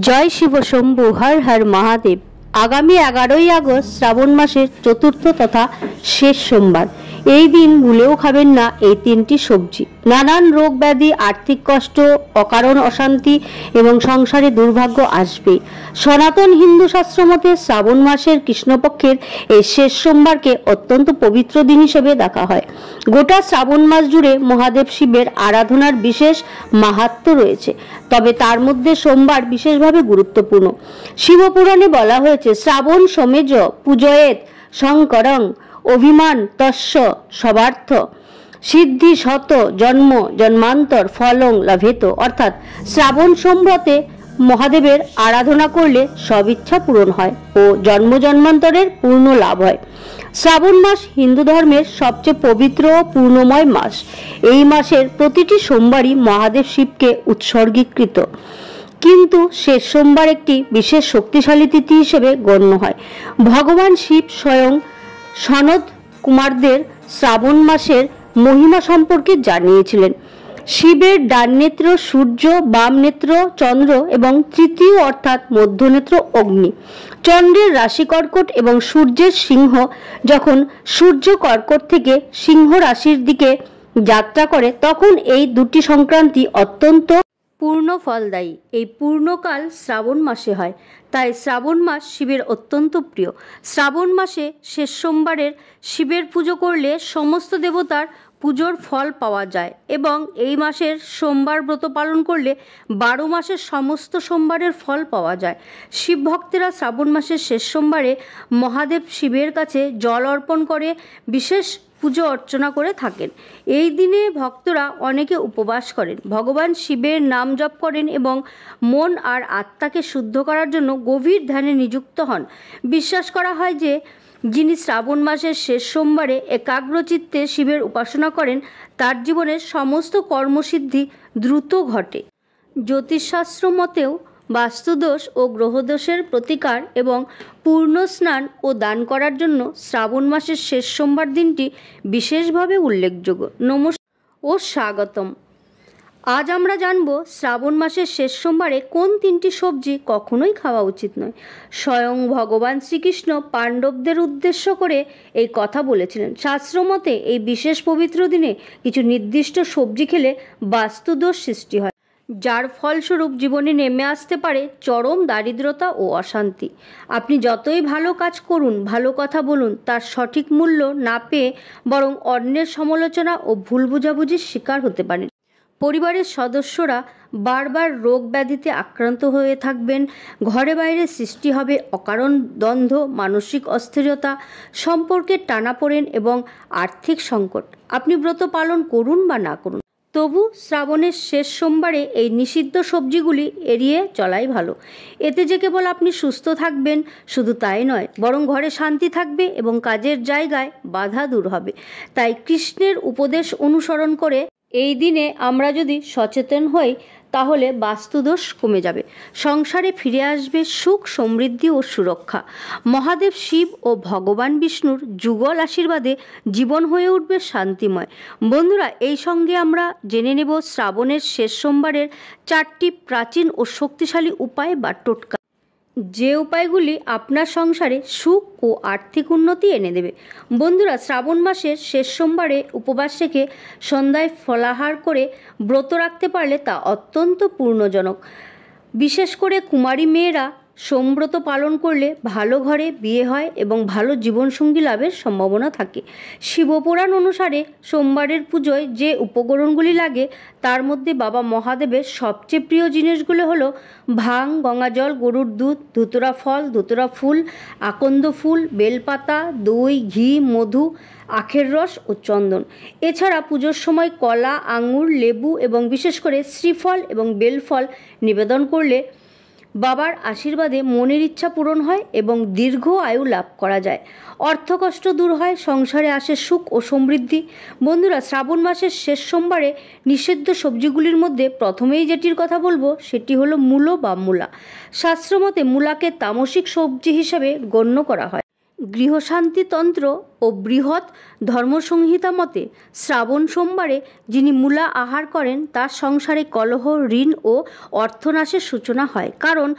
জয় শিব শম্ভু, হর হর মহাদেব। আগামী 11ই আগস্ট শ্রাবণ মাসের চতুর্থ তথা শেষ সোমবার। এই দিন ভুলেও খাবেন না এই তিনটি সবজি। নানান রোগ ব্যাধি, আর্থিক কষ্ট, অকারণ অশান্তি এবং সংসারে দুর্ভাগ্য আসবে। সনাতন হিন্দু শাস্ত্র মতে শ্রাবণ মাসের কৃষ্ণপক্ষের এই শেষ সোমবারকে অত্যন্ত পবিত্র দিন হিসেবে দেখা হয়। গোটা শ্রাবণ মাস জুড়ে মহাদেব শিবের আরাধনার বিশেষ মাহাত্ম্য রয়েছে, তবে তার মধ্যে সোমবার বিশেষভাবে গুরুত্বপূর্ণ। শিবপুরাণে বলা হয়েছে, শ্রাবণ সোমেজ পূজয়েত শঙ্করং অভিমান তস্য সবার্থ সিদ্ধি শত জন্ম জন্মান্তর ফলং লাভেত। অর্থাৎ শ্রাবণ সোমব্রতে মহাদেবের আরাধনা করলে সব ইচ্ছা পূরণ হয় ও জন্ম জন্মান্তরের পূর্ণ লাভ হয়। শ্রাবণ মাস হিন্দু ধর্মের সবচেয়ে পবিত্র ও পূর্ণময় মাস। এই মাসের প্রতিটি সোমবারই মহাদেব শিবকে উৎসর্গীকৃত, কিন্তু শেষ সোমবার একটি বিশেষ শক্তিশালী তিথি হিসেবে গণ্য হয়। ভগবান শিব স্বয়ং সনদ কুমারদের শ্রাবণ মাসের মহিমা সম্পর্কে জানিয়েছিলেন। শিবের ডান নেত্র সূর্য, বাম নেত্র চন্দ্র এবং তৃতীয় অর্থাৎ মধ্যনেত্র অগ্নি। চন্দ্রের রাশি কর্কট এবং সূর্যের সিংহ। যখন সূর্য কর্কট থেকে সিংহ রাশির দিকে যাত্রা করে তখন এই দুটি সংক্রান্তি অত্যন্ত পূর্ণ ফলদায়ী। এই পূর্ণকাল শ্রাবণ মাসে হয়, তাই শ্রাবণ মাস শিবের অত্যন্ত প্রিয়। শ্রাবণ মাসে শেষ সোমবারের শিবের পুজো করলে সমস্ত দেবতার পুজোর ফল পাওয়া যায় এবং এই মাসের সোমবার ব্রত পালন করলে 12 মাসের সমস্ত সোমবারের ফল পাওয়া যায়। শিব ভক্তেরা শ্রাবণ মাসের শেষ সোমবারে মহাদেব শিবের কাছে জল অর্পণ করে বিশেষ পুজো অর্চনা করে থাকেন। এই দিনে ভক্তরা অনেকে উপবাস করেন, ভগবান শিবের নাম জপ করেন এবং মন আর আত্মাকে শুদ্ধ করার জন্য গভীর ধ্যানে নিযুক্ত হন। বিশ্বাস করা হয় যে যিনি শ্রাবণ মাসের শেষ সোমবারে একাগ্রচিত্তে শিবের উপাসনা করেন তার জীবনের সমস্ত কর্মসিদ্ধি দ্রুত ঘটে। জ্যোতিষশাস্ত্র মতেও বাস্তুদোষ ও গ্রহদোষের প্রতিকার এবং পূর্ণ স্নান ও দান করার জন্য শ্রাবণ মাসের শেষ সোমবার দিনটি বিশেষভাবে উল্লেখযোগ্য। নমস্কার ও স্বাগতম। আজ আমরা জানব শ্রাবণ মাসের শেষ সোমবারে কোন তিনটি সবজি কখনোই খাওয়া উচিত নয়। স্বয়ং ভগবান শ্রীকৃষ্ণ পাণ্ডবদের উদ্দেশ্য করে এই কথা বলেছিলেন। শাস্ত্রমতে এই বিশেষ পবিত্র দিনে কিছু নির্দিষ্ট সবজি খেলে বাস্তুদোষ সৃষ্টি হয়, যার ফলস্বরূপ জীবনে নেমে আসতে পারে চরম দারিদ্রতা ও অশান্তি। আপনি যতই ভালো কাজ করুন, ভালো কথা বলুন, তার সঠিক মূল্য না পেয়ে বরং অন্যের সমালোচনা ও ভুল বোঝাবুঝির শিকার হতে পারেন। পরিবারের সদস্যরা বারবার রোগ ব্যাধিতে আক্রান্ত হয়ে থাকবেন, ঘরে বাইরে সৃষ্টি হবে অকারণ দ্বন্দ্ব, মানসিক অস্থিরতা, সম্পর্কের টানাপোড়েন এবং আর্থিক সংকট। আপনি ব্রত পালন করুন বা না করুন, তবু শ্রাবণের শেষ সোমবারে এই নিষিদ্ধ সবজিগুলি এড়িয়ে চলাই ভালো। এতে যে কেবল আপনি সুস্থ থাকবেন শুধু তাই নয়, বরং ঘরে শান্তি থাকবে এবং কাজের জায়গায় বাধা দূর হবে। তাই কৃষ্ণের উপদেশ অনুসরণ করে এই দিনে আমরা যদি সচেতন হই তাহলে বাস্তুদোষ কমে যাবে, সংসারে ফিরে আসবে সুখ, সমৃদ্ধি ও সুরক্ষা। মহাদেব শিব ও ভগবান বিষ্ণুর যুগল আশীর্বাদে জীবন হয়ে উঠবে শান্তিময়। বন্ধুরা, এই সঙ্গে আমরা জেনে নেব শ্রাবণের শেষ সোমবারের 4টি প্রাচীন ও শক্তিশালী উপায় বা টোটকা, যে উপায়গুলি আপনার সংসারে সুখ ও আর্থিক উন্নতি এনে দেবে। বন্ধুরা, শ্রাবণ মাসের শেষ সোমবারে উপবাস রেখে সন্ধ্যায় ফলাহার করে ব্রত রাখতে পারলে তা অত্যন্ত পূর্ণজনক। বিশেষ করে কুমারী মেয়েরা সোমব্রত পালন করলে ভালো ঘরে বিয়ে হয় এবং ভালো জীবনসঙ্গী লাভের সম্ভাবনা থাকে। শিবপুরাণ অনুসারে সোমবারের পুজোয় যে উপকরণগুলি লাগে তার মধ্যে বাবা মহাদেবের সবচেয়ে প্রিয় জিনিসগুলো হলো ভাং, গঙ্গাজল, গরুর দুধ, ধুতুরা ফল, ধুতুরা ফুল, আকন্দ ফুল, বেলপাতা, দই, ঘি, মধু, আখের রস ও চন্দন। এছাড়া পুজোর সময় কলা, আঙুর, লেবু এবং বিশেষ করে শ্রীফল এবং বেলফল নিবেদন করলে বাবার আশীর্বাদে মনের ইচ্ছা পূরণ হয় এবং দীর্ঘ আয়ু লাভ করা যায়। অর্থকষ্ট দূর হয়, সংসারে আসে সুখ ও সমৃদ্ধি। বন্ধুরা, শ্রাবণ মাসের শেষ সোমবারে নিষিদ্ধ সবজিগুলির মধ্যে প্রথমেই যেটির কথা বলবো সেটি হলো মূলো বা মূলা। শাস্ত্রমতে মূলাকে তামসিক সবজি হিসেবে গণ্য করা হয়। গৃহশান্তিতন্ত্র ও বৃহৎ ধর্মসংহিতা মতে শ্রাবণ সোমবারে যিনি মূলা আহার করেন তার সংসারে কলহ, ঋণ ও অর্থনাশের সূচনা হয়। কারণ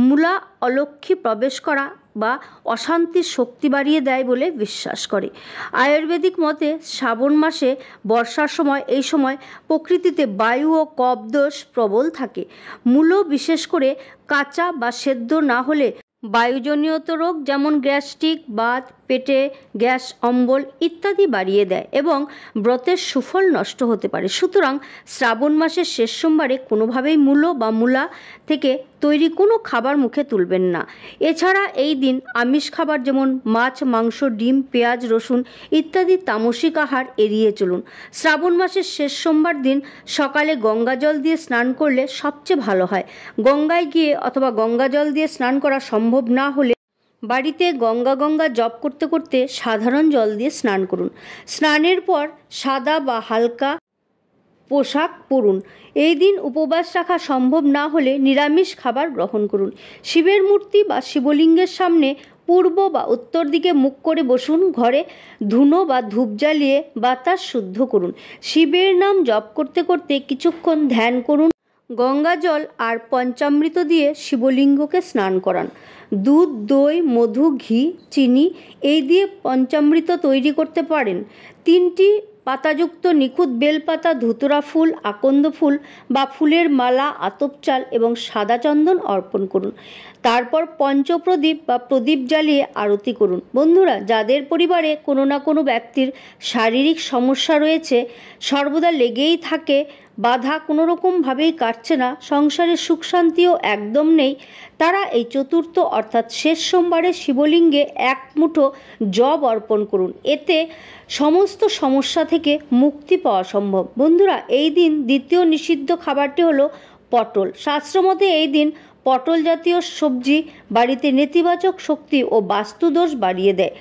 মূলা অলক্ষ্মী প্রবেশ করা বা অশান্তির শক্তি বাড়িয়ে দেয় বলে বিশ্বাস করে। আয়ুর্বেদিক মতে শ্রাবণ মাসে বর্ষার সময় এই সময় প্রকৃতিতে বায়ু ও কফদোষ প্রবল থাকে। মূলো বিশেষ করে কাঁচা বা সেদ্ধ না হলে বায়ুজনিত রোগ যেমন গ্যাস্ট্রিক, বাত, পেটে গ্যাস, অম্বল ইত্যাদি বাড়িয়ে দেয় এবং ব্রতের সুফল নষ্ট হতে পারে। সুতরাং শ্রাবণ মাসের শেষ সোমবারে কোনোভাবেই মূলো বা মূলা থেকে তৈরি কোনো খাবার মুখে তুলবেন না। এছাড়া এই দিন আমিষ খাবার যেমন মাছ, মাংস, ডিম, পেঁয়াজ, রসুন ইত্যাদি তামসিক আহার এড়িয়ে চলুন। শ্রাবণ মাসের শেষ সোমবার দিন সকালে গঙ্গা জল দিয়ে স্নান করলে সবচেয়ে ভালো হয়। গঙ্গায় গিয়ে অথবা গঙ্গা জল দিয়ে স্নান করা সম্ভব না হলে বাড়িতে গঙ্গা জপ করতে করতে সাধারণ জল দিয়ে স্নান করুন। স্নানের পর সাদা বা হালকা পোশাক পরুন। এই দিন উপবাস রাখা সম্ভব না হলে নিরামিষ খাবার গ্রহণ করুন। শিবের মূর্তি বা শিবলিঙ্গের সামনে পূর্ব বা উত্তর দিকে মুখ করে বসুন। ঘরে ধুনো বা ধূপ জ্বালিয়ে বাতাস শুদ্ধ করুন। শিবের নাম জপ করতে করতে কিছুক্ষণ ধ্যান করুন। গঙ্গা জল আর পঞ্চামৃত দিয়ে শিবলিঙ্গকে স্নান করান। দুধ, দই, মধু, ঘি, চিনি এই দিয়ে পঞ্চামৃত তৈরি করতে পারেন। 3টি পাতাযুক্ত নিখুঁত বেলপাতা, ধুতুরা ফুল, আকন্দ ফুল বা ফুলের মালা, আতপ চাল এবং সাদা চন্দন অর্পণ করুন। তারপর পঞ্চপ্রদীপ বা প্রদীপ জ্বালিয়ে আরতি করুন। বন্ধুরা, যাদের পরিবারে কোনো না কোনো ব্যক্তির শারীরিক সমস্যা রয়েছে, সর্বদা লেগেই থাকে, বাধা কোনো রকমভাবেই কাটছে না, সংসারে সুখ শান্তিও একদম নেই, তারা এই চতুর্থ অর্থাৎ শেষ সোমবারে শিবলিঙ্গে 1 মুঠো জব অর্পণ করুন। এতে সমস্ত সমস্যা থেকে মুক্তি পাওয়া সম্ভব। বন্ধুরা, এই দিন দ্বিতীয় নিষিদ্ধ খাবারটি হলো পটল। শাস্ত্রমতে এই দিন পটল জাতীয় সবজি বাড়িতে নেতিবাচক শক্তি ও বাস্তুদোষ বাড়িয়ে দেয়।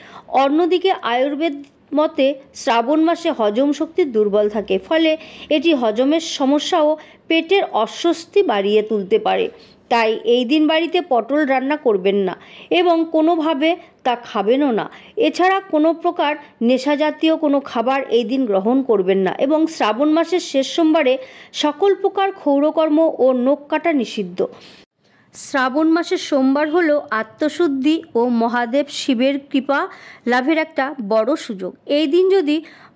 অন্যদিকে আয়ুর্বেদ মতে শ্রাবণ মাসে হজম শক্তি দুর্বল থাকে, ফলে এটি হজমের সমস্যা ও পেটের অস্বস্তি বাড়িয়ে তুলতে পারে। তাই এই দিন বাড়িতে পটল রান্না করবেন না এবং কোনোভাবে তা খাবেনও না। এছাড়া কোনো প্রকার নেশাজাতীয় কোনো খাবার এই দিন গ্রহণ করবেন না এবং শ্রাবণ মাসের শেষ সোমবারে সকল প্রকার ক্ষৌরকর্ম ও নখ কাটা নিষিদ্ধ। শ্রাবণ মাসের সোমবার হলো আত্মশুদ্ধি ও মহাদেব শিবের কৃপা লাভের একটা বড় সুযোগ। এই দিন যদি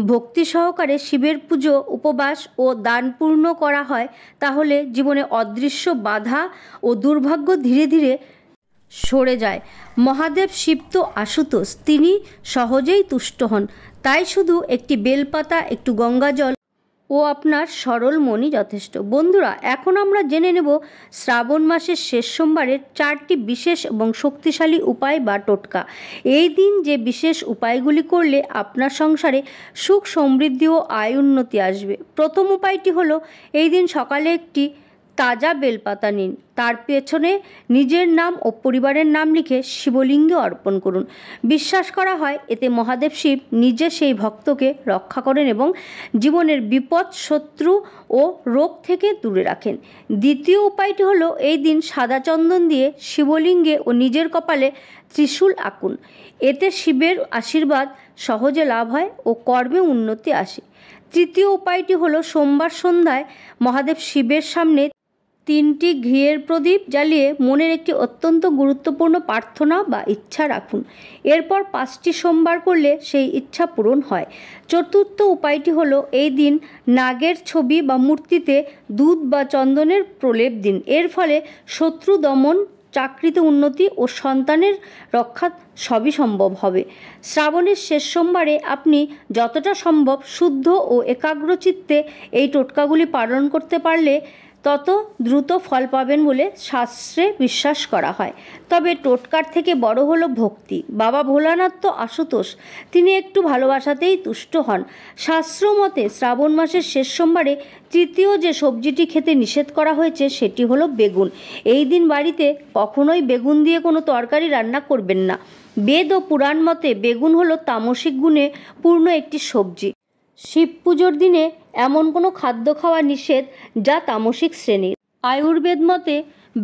ভক্তি সহকারে শিবের পুজো, উপবাস ও দান পূর্ণ করা হয় তাহলে জীবনে অদৃশ্য বাধা ও দুর্ভাগ্য ধীরে ধীরে সরে যায়। মহাদেব শিব তো আশুতোষ, তিনি সহজেই তুষ্ট হন। তাই শুধু একটি বেলপাতা, একটু গঙ্গাজল ও আপনার সরল মনই যথেষ্ট। বন্ধুরা, এখন আমরা জেনে নেব শ্রাবণ মাসের শেষ সোমবারের 4টি বিশেষ এবং শক্তিশালী উপায় বা টোটকা। এই দিন যে বিশেষ উপায়গুলি করলে আপনার সংসারে সুখ, সমৃদ্ধি ও আয় উন্নতি আসবে। প্রথম উপায়টি হলো এই দিন সকালে একটি তাজা বেলপাতা নিন, তার পেছনে নিজের নাম ও পরিবারের নাম লিখে শিবলিঙ্গে অর্পণ করুন। বিশ্বাস করা হয় এতে মহাদেব শিব নিজে সেই ভক্তকে রক্ষা করেন এবং জীবনের বিপদ, শত্রু ও রোগ থেকে দূরে রাখেন। দ্বিতীয় উপায়টি হলো এই দিন সাদা চন্দন দিয়ে শিবলিঙ্গে ও নিজের কপালে ত্রিশূল আঁকুন। এতে শিবের আশীর্বাদ সহজে লাভ হয় ও কর্মে উন্নতি আসে। তৃতীয় উপায়টি হলো সোমবার সন্ধ্যায় মহাদেব শিবের সামনে 3টি ঘিয়ের প্রদীপ জ্বালিয়ে মনের একটি অত্যন্ত গুরুত্বপূর্ণ প্রার্থনা বা ইচ্ছা রাখুন। এরপর 5টি সোমবার করলে সেই ইচ্ছা পূরণ হয়। চতুর্থ উপায়টি হলো এই দিন নাগের ছবি বা মূর্তিতে দুধ বা চন্দনের প্রলেপ দিন। এর ফলে শত্রু দমন, চাকরিতে উন্নতি ও সন্তানের রক্ষা সবই সম্ভব হবে। শ্রাবণের শেষ সোমবারে আপনি যতটা সম্ভব শুদ্ধ ও একাগ্রচিত্তে এই টোটকাগুলি পালন করতে পারলে তত দ্রুত ফল পাবেন বলে শাস্ত্রে বিশ্বাস করা হয়। তবে টোটকার থেকে বড় হলো ভক্তি। বাবা ভোলানাথ তো আশুতোষ, তিনি একটু ভালোবাসাতেই তুষ্ট হন। শাস্ত্র মতে শ্রাবণ মাসের শেষ সোমবারে তৃতীয় যে সবজিটি খেতে নিষেধ করা হয়েছে সেটি হলো বেগুন। এই দিন বাড়িতে কখনোই বেগুন দিয়ে কোনো তরকারি রান্না করবেন না। বেদ ও পুরাণ মতে বেগুন হলো তামসিক গুণে পূর্ণ একটি সবজি। শিব পুজোর দিনে এমন কোনো খাদ্য খাওয়া নিষেধ যা তামসিক শ্রেণীর। আয়ুর্বেদ মতে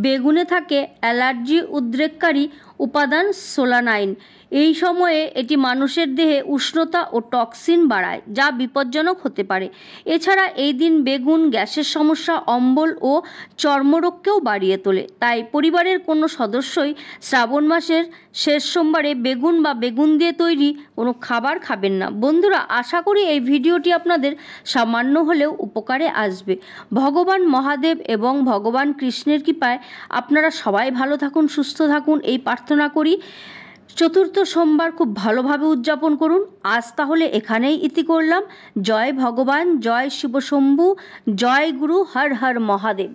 বেগুনে থাকে অ্যালার্জি, উদ্রেককারী উপাদান সোলানাইন। এই সময়ে এটি মানুষের দেহে উষ্ণতা ও টক্সিন বাড়ায়, যা বিপজ্জনক হতে পারে। এছাড়া এই দিন বেগুন গ্যাসের সমস্যা, অম্বল ও চর্মরোগকেও বাড়িয়ে তোলে। তাই পরিবারের কোনো সদস্যই শ্রাবণ মাসের শেষ সোমবারে বেগুন বা বেগুন দিয়ে তৈরি কোনো খাবার খাবেন না। বন্ধুরা, আশা করি এই ভিডিওটি আপনাদের সামান্য হলেও উপকারে আসবে। ভগবান মহাদেব এবং ভগবান কৃষ্ণের কৃপায় আপনারা সবাই ভালো থাকুন, সুস্থ থাকুন, এই প্রার্থনা করি। চতুর্থ সোমবার খুব ভালোভাবে উদযাপন করুন। আজ তাহলে এখানেই ইতি করলাম। জয় ভগবান, জয় শিব শম্ভু, জয় গুরু, হর হর মহাদেব।